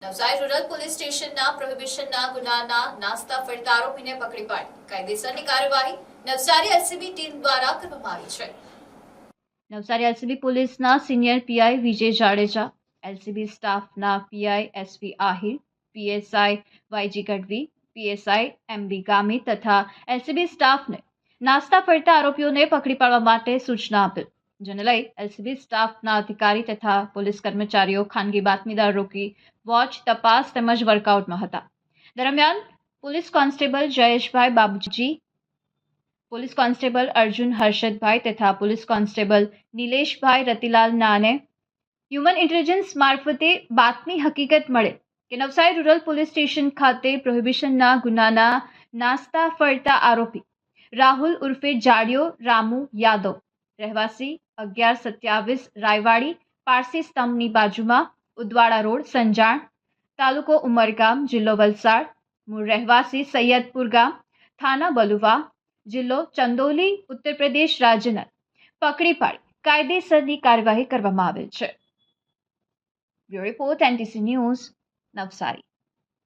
Navsari rural police સ્ટેશનના પ્રોહિબિશનના ગુનાના નાસ્તા ફરતા આરોપીને પકડી પાડી કાયદેસરની કાર્યવાહી નવસારી એલસીબી ટીમ દ્વારા કરવામાં આવી છે. નવસારી એલસીબી પોલીસના senior PI Vijay Jadeja, LCB સ્ટાફના PI SV Ahir, PSI YG Gadhvi, PSI MB Gami તથા એલસીબી સ્ટાફને નાસ્તા ફરતા આરોપીઓને પકડી પાડવા માટે સૂચના આપેલ, જેને લઈ એલસીબી સ્ટાફના અધિકારી તથા પોલીસ કર્મચારીઓ ખાનગી બાતમીદાર રોકી વોચ, તપાસ તેમજ વર્કઆઉટમાં હતા. દરમિયાન પોલીસ કોન્સ્ટેબલ જયેશભાઈ બાબુજી, પોલીસ કોન્સ્ટેબલ અર્જુન હર્ષદભાઈ તથા પોલીસ કોન્સ્ટેબલ નિલેશભાઈ રતિલાલ નાને હ્યુમન ઇન્ટેલિજન્સ મારફતે બાતમી હકીકત મળે કે નવસારી રૂરલ પોલીસ સ્ટેશન ખાતે પ્રોહિબિશનના ગુનાના નાસ્તા ફરતા આરોપી રાહુલ ઉર્ફે જાડિયો રામુ યાદવ, રહેવાસી 1127 રાયવાડી પારસી સ્તંભની બાજુમાં, ઉદવાડા રોડ, સંજાણ, તાલુકો ઉમરગામ, જિલ્લો વલસાડ, મૂળ રહેવાસી સૈયદપુર ગામ, થાના બલુવા, જિલ્લો ચંદોલી, ઉત્તર પ્રદેશ રાજ્યના પકડી પાડી કાયદેસરની કાર્યવાહી કરવામાં આવેલ છે. Bureau report, NTC news, Navsari.